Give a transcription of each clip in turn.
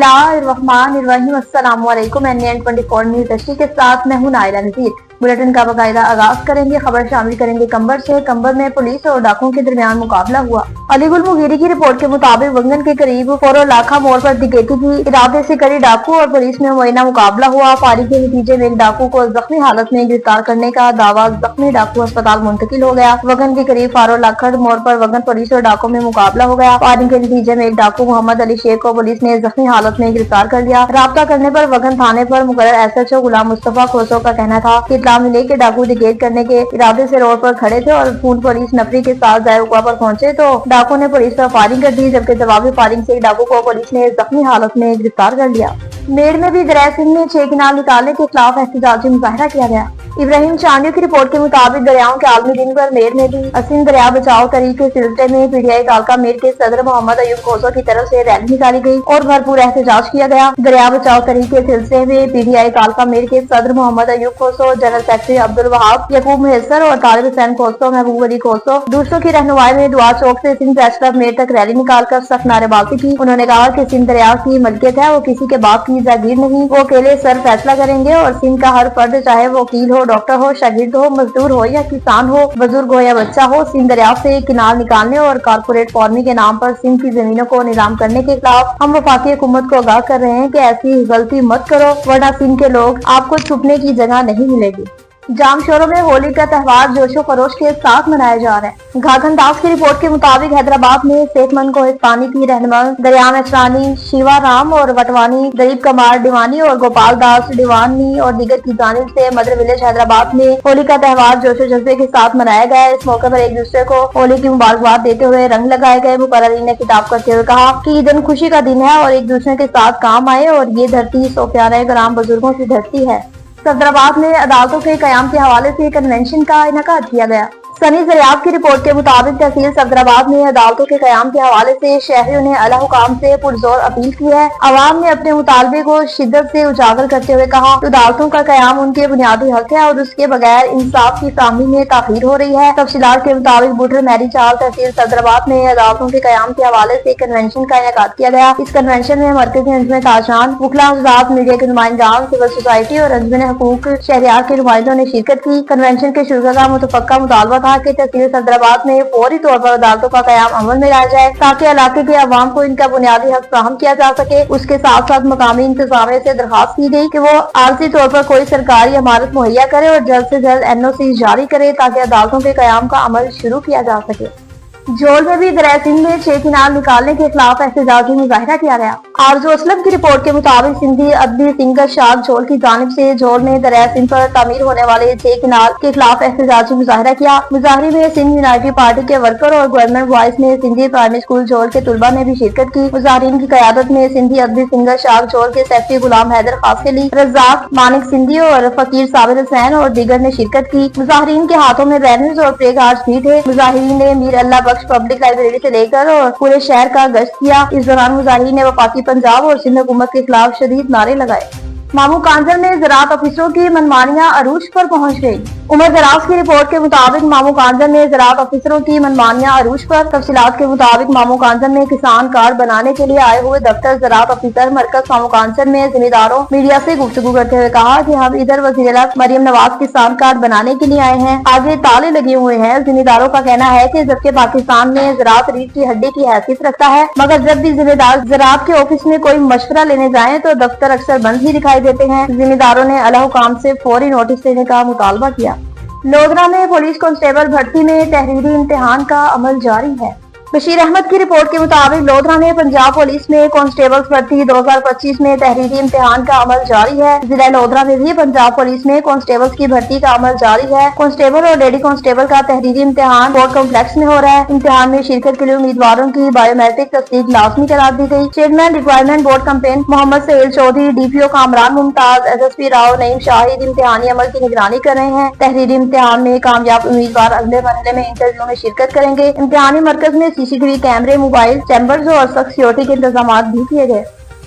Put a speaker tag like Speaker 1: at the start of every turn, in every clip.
Speaker 1: बिस्मिल्लाहिर्रहमानिर्रहीम। अस्सलाम वालेकुम। NN24 न्यूज़ दस्ती के साथ मैं हूं नाइला नज़ीर। बुलेटिन का बाकायदा आगाज करेंगे। खबर शामिल करेंगे कंबर से। कंबर में पुलिस और डाकुओं के दरमियान मुकाबला हुआ। अली गुल मुगीरी की रिपोर्ट के मुताबिक वंगन के करीब फोरो लाखा मोड़ पर डकैती की इरादे से करी डाकू और पुलिस में मुआयना मुकाबला हुआ। फायरिंग के नतीजे में एक डाकू को जख्मी हालत में गिरफ्तार करने का दावा। जख्मी डाकू अस्पताल मुंतकिल हो गया। वंगन के करीब फारो लाखा मोड़ पर वंगन पुलिस और डाकू में मुकाबला हो गया। फायरिंग के नतीजे में एक डाकू मोहम्मद अली शेख को पुलिस ने जख्मी हालत में गिरफ्तार कर लिया। राब्ता करने पर वगन थाने पर मुकर्रर SHO गुलाम मुस्तफा खोसो का कहना था कि इत्तला मिली कि डाकू डकैत करने के इरादे से रोड पर खड़े थे और खून पुलिस नफरी के साथ जायका पर पहुंचे तो डाकू ने पुलिस पर फायरिंग कर दी, जबकि जवाबी फायरिंग से डाकू को पुलिस ने जख्मी हालत में गिरफ्तार कर लिया। मेड़ में भी दरिया सिंध में 6 किनाल निकालने के खिलाफ एहतजाजी मुजाहरा किया गया। इब्राहिम चांदियों की रिपोर्ट के मुताबिक दरियाओं के आलमी दिन पर मेड़ में भी असीम दरिया बचाओ तहरीक के सिलसिले में PTI कालका मेड़ के सदर मोहम्मद अयूब खोसो की तरफ से रैली निकाली गई और भरपूर एहतजाज किया गया। दरिया बचाओ तहरीक के सिलसिले में PTI कालका मेड़ के सदर मोहम्मद अयूब खोसो, जनरल सेक्रेटरी अब्दुल वहाब, यकूब मुहस्सर और तालिब हुसैन खोसो, महबूब अली खोसो दूसरों की रहनुमाई में दुआ चौक से सिंध प्रेस क्लब मेड़ तक रैली निकालकर सख्त नारेबाजी की। उन्होंने कहा कि सिंध दरिया की मलकियत है, वो किसी के बाप की जागीर नहीं। वो अकेले सर फैसला करेंगे और सिंध का हर फर्द, चाहे वो वकील हो, डॉक्टर हो, शागिर्द हो, मजदूर हो या किसान हो, बुजुर्ग हो या बच्चा हो, सिंध दरिया से किनार निकालने और कारपोरेट फार्मिंग के नाम पर सिंध की जमीनों को नीलाम करने के खिलाफ हम वफाकी हुकूमत को आगाह कर रहे हैं कि ऐसी गलती मत करो, वरना सिंध के लोग आपको छुपने की जगह नहीं मिलेगी। जाम शोरों में होली का त्योहार जोशो खरोश के साथ मनाया जा रहा है। घाघन दास की रिपोर्ट के मुताबिक हैदराबाद में सेठमंद को हिस्पानी की रहनुमा दरियाम असरानी, शिवा राम और वटवानी, गरीब कमार डिवानी और गोपाल दास डिवानी और दीगर की जानिब से मदर विलेज हैदराबाद में होली का त्योहार जोशो जज्बे के साथ मनाया गया। इस मौके पर एक दूसरे को होली की मुबारकबाद देते हुए रंग लगाए गए। मुकर्ररीन ने खिताब करते हुए कहा कि ये दिन खुशी का दिन है और एक दूसरे के साथ काम आए और ये धरती सोफियाने ग्राम बुजुर्गों की धरती है। सफदराबाद में अदालतों के कयाम के हवाले से कन्वेंशन का इनेकाद किया गया। सनी जरियाब की रिपोर्ट के मुताबिक तहसील सफदराबाद में अदालतों के कयाम के हवाले से शहरियों ने आला हुकाम से पुरजोर अपील की है। अवाम ने अपने मुतालबे को शिद्दत से उजागर करते हुए कहा कि अदालतों का कयाम उनके बुनियादी हक है और उसके बगैर इंसाफ की तामील में ताखीर हो रही है। तफसीलात के मुताबिक बुढ़र मैरी चाल तहसील सफदराबाद में अदालतों के कयाम के हवाले से कन्वेंशन का इनेकाद किया गया। इस कन्वेंशन में मरकजी अंजुमन ताजरान, वकला हज़रात, मीडिया के नुमाइंदान, सिविल सोसाइटी और अंजुमन हकूक शहरियार के नुमाइंदों ने शिरकत की। कन्वेंशन के शुरा का मुतफक्का मुतालबा था कि तहसील सफदराबाद में फौरी तौर पर अदालतों का कयाम अमल में लाया जाए ताकि इलाके के अवाम को इनका बुनियादी हक फराहम किया जा सके। उसके साथ साथ मकामी इंतजामिया से दरखास्त की गई कि वो आरजी तौर पर कोई सरकारी इमारत मुहैया करे और जल्द से जल्द NOC जारी करे ताकि अदालतों के कयाम का अमल शुरू किया जा सके। जोल में भी दरिया सिंध में 6 किनार निकालने के खिलाफ एहतजाजी मुजाहरा किया गया। आरजू असलम की रिपोर्ट के मुताबिक सिंधी अदबी सिंगर शाद जोल की जानिब से जोल में दरिया सिंध पर तामीर होने वाले 6 किनार के खिलाफ एहतजाजी मुजाहरा किया। मुजाहरे में सिंध यूनाइटेड पार्टी के वर्कर और गवर्नमेंट वॉइस ने सिंधी प्राइमरी स्कूल जोल के तुलबा ने भी शिरकत की। मुजाहरीन की क़यादत में सिंधी अदबी सिंगर शाद जोल के सेक्रेटरी गुलाम हैदर खासली, रज़ाक मानिक सिंधी और फकीर साबिर हुसैन और दीगर ने शिरकत की। मुजाहरीन के हाथों में बैनर्स और प्ले कार्ड्स भी थे। मुजाहरीन ने मीर अल्लाह बख्श पब्लिक लाइब्रेरी से लेकर और पूरे शहर का गश्त किया। इस दौरान मुजाहिरीन ने वफाकी पंजाब और सिंध हुकूमत के खिलाफ शदीद नारे लगाए। मामू कांजर में ज़राअत अफसरों की मनमानियां अरूज पर पहुंच गई। उमर दराज की रिपोर्ट के मुताबिक मामू कांजर में ज़राअत अफसरों की मनमानियां अरूज पर। तफसीलात के मुताबिक मामू कांजर में किसान कार्ड बनाने के लिए आए हुए दफ्तर ज़राअत अफसर मरकज मामू कांजर में जिम्मेदारों मीडिया से गुफ्तगू करते हुए कहा कि हम इधर वज़ीर-ए-आला मरियम नवाज किसान कार्ड बनाने के लिए आए हैं, आगे ताले लगे हुए हैं। जिम्मेदारों का कहना है कि जबकि पाकिस्तान में ज़राअत रीढ़ की हड्डी की हैसियत रखता है, मगर जब भी जिम्मेदार ज़राअत के ऑफिस में कोई मशवरा लेने जाए तो दफ्तर अक्सर बंद ही दिखाई देते हैं। जिम्मेदारों ने आला हुकाम से फौरी नोटिस देने का मुतालबा किया। लोधरा में पुलिस कांस्टेबल भर्ती में तहरीरी इम्तिहान का अमल जारी है। बशीर अहमद की रिपोर्ट के मुताबिक लोधरा में पंजाब पुलिस में कांस्टेबल भर्ती 2025 में तहरीरी इम्तिहान का अमल जारी है। जिला लोधरा में भी पंजाब पुलिस में कांस्टेबल्स की भर्ती का अमल जारी है। कांस्टेबल और लेडी कांस्टेबल का तहरीरी इम्तिहान कोर्ट कॉम्प्लेक्स में हो रहा है। इम्तिहान में शिरकत के लिए उम्मीदवारों की बायोमेट्रिक तस्दीक लाजमी करार दी गई। Chairman requirement board campaign Mohammad Sahel Chaudhry, DPO Kamran Mumtaz, SSP Rao Naeem Shahid इम्तिहानी अमल की निगरानी कर रहे हैं। तहरीरी इम्तिहान में कामयाब उम्मीदवार अगले मरहले में इंटरव्यू में शिरकत करेंगे। इम्तिहानी मरकज में CCTV कैमरे, मोबाइल चैम्बर्स और सख्त सिक्योरिटी के इंतजाम भी किए गए।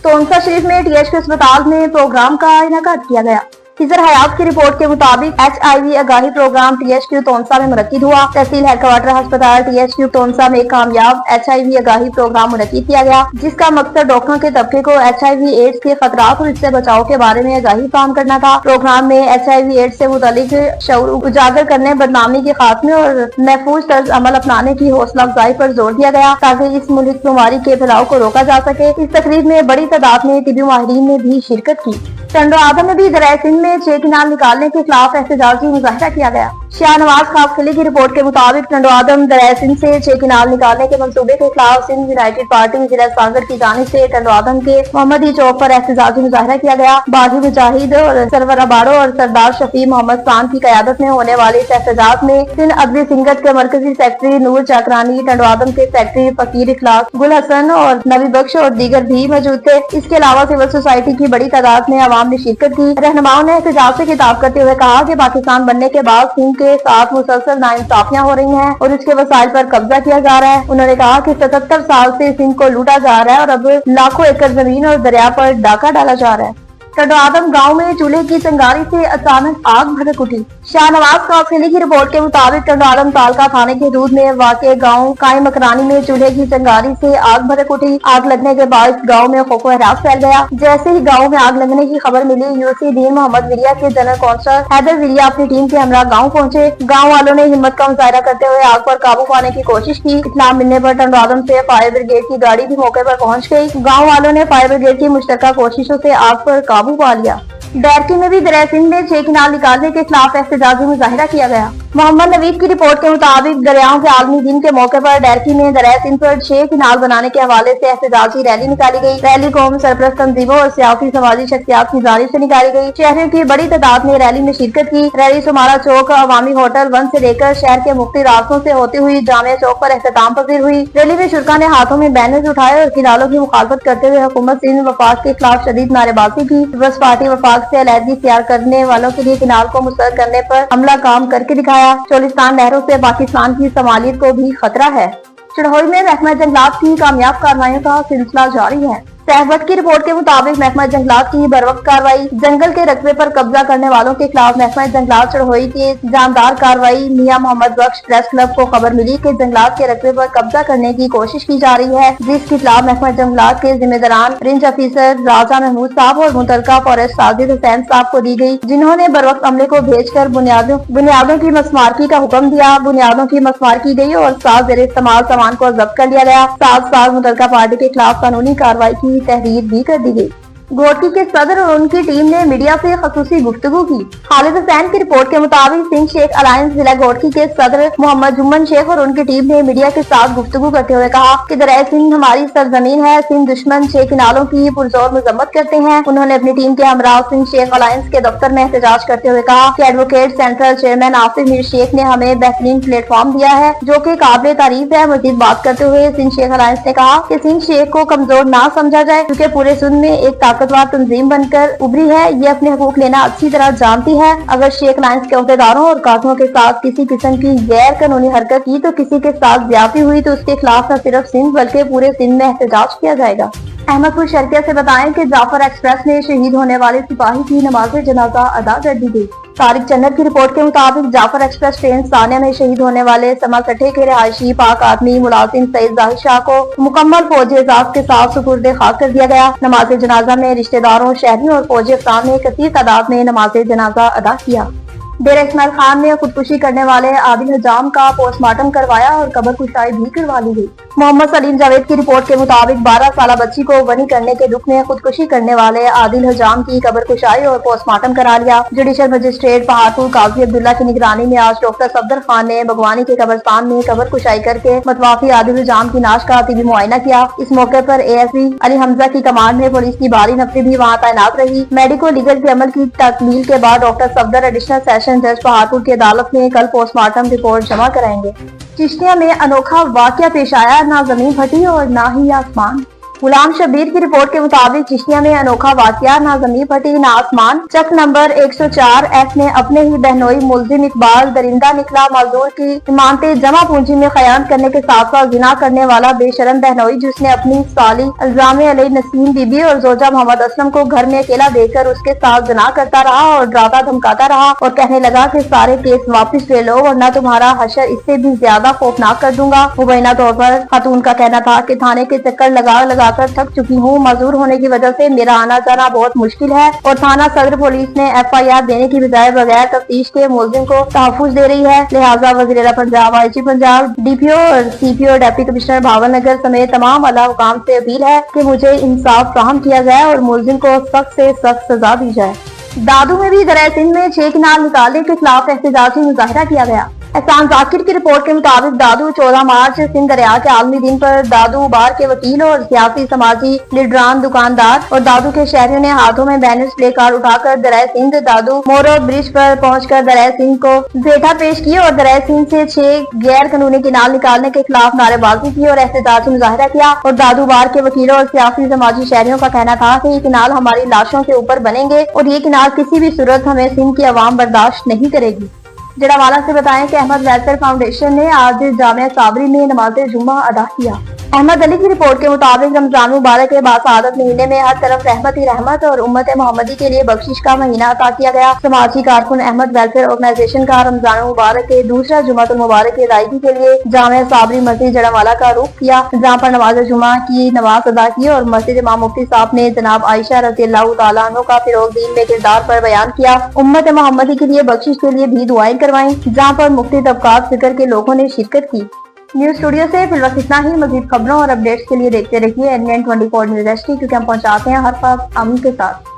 Speaker 1: तोनसा शरीफ में THP अस्पताल में प्रोग्राम का इनेकाद किया गया। खिजर हयात की रिपोर्ट के मुताबिक HIV आगाही प्रोग्राम THQ तोनसा में मुनक्किद हुआ। तहसील हेडक्वार्टर अस्पताल THQ तोनसा में कामयाब HIV आगाही प्रोग्राम मुनक्किद किया गया, जिसका मकसद डॉक्टरों के तबके को HIV एड्स के खतरात और इससे बचाव के बारे में आगाही काम करना था। प्रोग्राम में HIV एड्स से मुतालिक शऊर उजागर करने, बदनामी के खात्मे और महफूज तर्ज अमल अपनाने की हौसला अफजाई पर जोर दिया गया ताकि इस मुल्क बीमारी के फैलाव को रोका जा सके। इस तकरीब में बड़ी तादाद में तिबी माहिरीन ने भी शिरकत की। टंडो आदम में भी दरिया सिंध में 6 किनाल निकालने के खिलाफ एहतजाजी मुजाहिरा किया गया। शाहनवाज खास खली की रिपोर्ट के मुताबिक टंडो आदम दरिया सिंध से 6 किनाल निकालने के मंसूबे के खिलाफ सिंध यूनाइटेड पार्टी जिला सांगड़ की जानिब से टंडो आदम के मोहम्मदी चौक पर एहतजाजी मुजाहिरा किया गया। बागी मुजाहिद और सरवर अबाड़ो और सरदार शफी मोहम्मद खान की क़यादत में होने वाले इस एहतजाज में सिंध अदबी सिंगत के मरकजी सेक्रेटरी नूर चाकरानी, टंडो आदम के सेक्रेटरी फकीर इखलाक, गुल हसन और नबी बख्श और दीगर भी मौजूद थे। इसके अलावा सिविल सोसाइटी की बड़ी तादाद में आवाम ने शिरकत की। रहनुमाओं ने एहतजाज से खिताब करते हुए कहा कि पाकिस्तान बनने के बाद सिंध के साथ मुसलसल नाइंसाफियां हो रही हैं और इसके वसाइल पर कब्जा किया जा रहा है। उन्होंने कहा कि 77 साल से सिंध को लूटा जा रहा है और अब लाखों एकड़ जमीन और दरिया पर डाका डाला जा रहा है। टंडो आदम गांव में चूल्हे की चिंगारी से अचानक आग भड़क उठी। शाहनवाज काफिली की रिपोर्ट के मुताबिक टंडो आदम तालका थाने के हदूद में वाक़े गांव कायम मकरानी में चूल्हे की चिंगारी से आग भड़क उठी। आग लगने के बाद गांव में खौफ हरास फैल गया। जैसे ही गांव में आग लगने की खबर मिली, यूसी दीन मोहम्मद विलिया के जनरल काउंसिलर हैदर विलिया अपनी टीम के हमरा गाँव पहुँचे। गाँव वालों ने हिम्मत का मुजाहिरा करते हुए आग पर काबू पाने की कोशिश की। इत्तला मिलने पर टंडो आदम से फायर ब्रिगेड की गाड़ी भी मौके पर पहुँच गयी। गाँव वालों ने फायर ब्रिगेड की मुश्तरका कोशिशों से आग पर काबू पा लिया। डैरकी में भी दरिया सिंध में 6 किनाल निकालने के खिलाफ एहतजाजी मुजाहिरा किया गया। मोहम्मद नवीद की रिपोर्ट के मुताबिक दरियाओं के आलमी दिन के मौके पर डैरकी में दरिया सिंध पर 6 किनाल बनाने के हवाले से एहतजाजी रैली निकाली गई। रैली कौम सरपरस्त तंजीमों और सियासी समाजी शख्सियात की जानिब से निकाली गई। शहरियों की बड़ी तादाद ने रैली में शिरकत की। रैली सुमारा चौक, अवामी होटल 1 से लेकर शहर के मुख्तलिफ रास्तों से होती हुई जामिया चौक पर एहतमाम पजीर हुई। रैली में शुरका ने हाथों में बैनर्स उठाए और किनालों की मुखालफत करते हुए हुकूमत सिंध वफाक के खिलाफ शदीद नारेबाजी की। पीपल्स पार्टी वफाक से अलहदगी इख्तियार करने वालों के लिए किनाल को मुस्तरद करने पर हमला काम करके दिखाया। चोलिस्तान लहरों से पाकिस्तान की समालियत को भी खतरा है। चढ़ोई में महकमा जंगलात की कामयाब कार्रवाइयों का सिलसिला जारी है। सहवत की रिपोर्ट के मुताबिक महकमा जंगलात की बरवक्त कार्रवाई। जंगल के रकबे पर कब्जा करने वालों के खिलाफ महकमा जंगलात चढ़ोई की जानदार कार्रवाई। मियां मोहम्मद बख्श प्रेस क्लब को खबर मिली कि जंगलात के रकबे पर कब्जा करने की कोशिश की जा रही है, जिसके खिलाफ महकमा जंगलात के जिम्मेदारान रेंज ऑफिसर राजा महमूद साहब और मुतलका फॉरेस्ट साजिद हुसैन साहब को दी गई, जिन्होंने बरवक्त अमले को भेजकर बुनियादों की मसमारकी का हुक्म दिया। बुनियादों की मसमार की गई और साथ जेर इस्तेमाल सामान को जब्त कर लिया गया। साथ मुतलका पार्टी के खिलाफ कानूनी कार्रवाई की तहरीर भी कर दी गई। घोटकी के सदर और उनकी टीम ने मीडिया से खसूसी गुफ्तगू की। खालिद हुसैन की रिपोर्ट के मुताबिक सिंध शेख अलायंस जिला घोटकी के सदर मोहम्मद जुम्मन शेख और उनकी टीम ने मीडिया के साथ गुफ्तगू करते हुए कहा कि दरिया सिंध हमारी सरजमीन है। सिंध दुश्मन 6 किनालों की पुरजोर मजम्मत करते हैं। उन्होंने अपनी टीम के हमरा सिंध शेख अलायंस के दफ्तर में एहतजाज करते हुए कहा कि advocate central chairman Asif Mir Sheikh ने हमें बेहतरीन प्लेटफॉर्म दिया है, जो कि काबिल तारीफ है। मजीद बात करते हुए सिंध शेख अलायंस ने कहा कि सिंध शेख को कमजोर ना समझा जाए, क्योंकि पूरे सिंध में एक ताकतवर तंजीम बनकर उभरी है। ये अपने हकूक लेना अच्छी तरह जानती है। अगर शेख अलायंस के अहदेदारों और कातिलों के साथ किसी किस्म की गैर कानूनी हरकत की तो किसी के साथ ज्यादती हुई तो उसके खिलाफ न सिर्फ सिंध बल्कि पूरे सिंध में एहतजाज किया जाएगा। अहमदपुर शर्किया से बताएं कि जाफर एक्सप्रेस में शहीद होने वाले सिपाही की नमाज जनाजा अदा कर दी गई। तारिक चन्नर की रिपोर्ट के मुताबिक जाफर एक्सप्रेस ट्रेन सानिया में शहीद होने वाले समा सट्टे के रिहायशी पाक आदमी मुलाजिम सईद जाहिद शाह को मुकम्मल फौजी एजाज के साथ सुपुर्द खाक कर दिया गया। नमाज जनाजा में रिश्तेदारों, शहरियों और फौजी अफसरान ने कसीर तादाद में नमाज जनाजा अदा किया। डेरा इस्माइल खान में खुदकुशी करने वाले आदिल हजाम का पोस्टमार्टम करवाया और कब्र कुशाई भी करवा ली गई। मोहम्मद सलीम जावेद की रिपोर्ट के मुताबिक 12 साल बच्ची को वनी करने के दुख में खुदकुशी करने वाले आदिल हजाम की कब्र कुशाई और पोस्टमार्टम करा लिया। जुडिशल मजिस्ट्रेट पहाड़पुर काजी अब्दुल्ला की निगरानी में आज डॉक्टर सफदर खान ने भगवानी के कब्रस्तान में कब्र कुशाई करके मतवाफी आदिल हजाम की नाश का तिबी मुआयना किया। इस मौके पर ASP अली हमजा की कमांड में पुलिस की भारी नफरी भी वहाँ तैनात रही। मेडिको लीगल के अमल की तकमील के बाद डॉक्टर सफदर एडिशनल सेशन जज पहाड़पुर की अदालत में कल पोस्टमार्टम रिपोर्ट जमा कराएंगे। चिश्तिया में अनोखा वाकया पेश आया, ना जमीन फटी और ना ही आसमान। गुलाम शबीर की रिपोर्ट के मुताबिक चिश्तिया में अनोखा वाकया, ना जमीन फटी ना आसमान। चक नंबर 104 F में अपने ही बहनोई मुलजिम इकबाल दरिंदा निकला। मजदूर की इमानतें जमा पूंजी में खयानत करने के साथ साथ जिना करने वाला बेशरम बहनोई, जिसने अपनी साली अल्जाम अली नसीम बीबी और जोजा मोहम्मद असलम को घर में अकेला देकर उसके साथ जिना करता रहा और डराता धमकाता रहा और कहने लगा कि सारे केस वापस ले लो वरना तुम्हारा हशर इससे भी ज्यादा खौफनाक कर दूंगा। मुबैना तौर पर खातून का कहना था कि थाने के चक्कर लगा कर थक चुकी हूँ। मजदूर होने की वजह से मेरा आना जाना बहुत मुश्किल है और थाना सदर पुलिस ने FIR देने की बजाय बगैर तफ्तीश के मुलजिम को तहफ्फुज दे रही है। लिहाजा वज़ीर-ए-आला पंजाब, IG पंजाब, DPO और CPO और डिप्टी कमिश्नर भावलनगर समेत तमाम आला हुकाम से अपील है कि मुझे इंसाफ फराहम किया जाए और मुलजिम को सख्त से सख्त सजा दी जाए। दादू में भी दरिया सिंध में 6 किनाल निकालने के खिलाफ एहतजाजी मुजाहिरा किया गया। एहसान जाकिर की रिपोर्ट के मुताबिक दादू 14 मार्च सिंध दरिया के आलमी दिन पर दादू बार के वकील और सियासी समाजी लीडरान, दुकानदार और दादू के शहरियों ने हाथों में बैनर्स, प्ले कार्ड उठाकर दरिया सिंध दादू मोरो ब्रिज पर पहुंचकर दरिया सिंह को भेटा पेश की और दरिया सिंह से 6 गैर कानूनी किनाल निकालने के खिलाफ नारेबाजी की और एहतजाजी मुजाहिरा किया। और दादू बार के वकीलों और सियासी समाजी शहरियों का कहना था कि ये किनाल हमारी लाशों के ऊपर बनेंगे और ये किनाल किसी भी सूरत हमें सिंध की आवाम बर्दाश्त नहीं करेगी। जड़ावाला से बताएं कि अहमद वेलफेयर फाउंडेशन ने आज जामिया साबरी में नमाज जुम्मा अदा किया। अहमद अली की रिपोर्ट के मुताबिक रमजान मुबारक के बासादत महीने में हर तरफ रहमत ही रहमत और उम्मत मोहम्मदी के लिए बख्शिश का महीना अता किया गया। समाजी कारकुन अहमद वेलफेयर ऑर्गेनाइजेशन का रमजान मुबारक के दूसरा जुमातुल मुबारक की अदायगी के लिए जामिया साबरी मस्जिद जड़ावाला का रुख किया, जहाँ पर नमाज जुमा की नमाज अदा की और मस्जिद इमाम मुफ्ती साहब ने जनाब आयशा रज़ियल्लाहु ताला अन्हा का फिरोग दीन में किरदार पर बयान किया। उम्मत मोहम्मदी के लिए बख्शिश के लिए भी दुआएं करवाई, जहाँ पर मुख्तलिफ तबकात फिक्र के लोगों ने शिरकत की। न्यूज स्टूडियो से फिलहाल इतना ही। मजीद खबरों और अपडेट्स के लिए देखते रहिए NN24 न्यूज़ HT, क्योंकि हम पहुंचाते हैं हर वक्त अमन के साथ।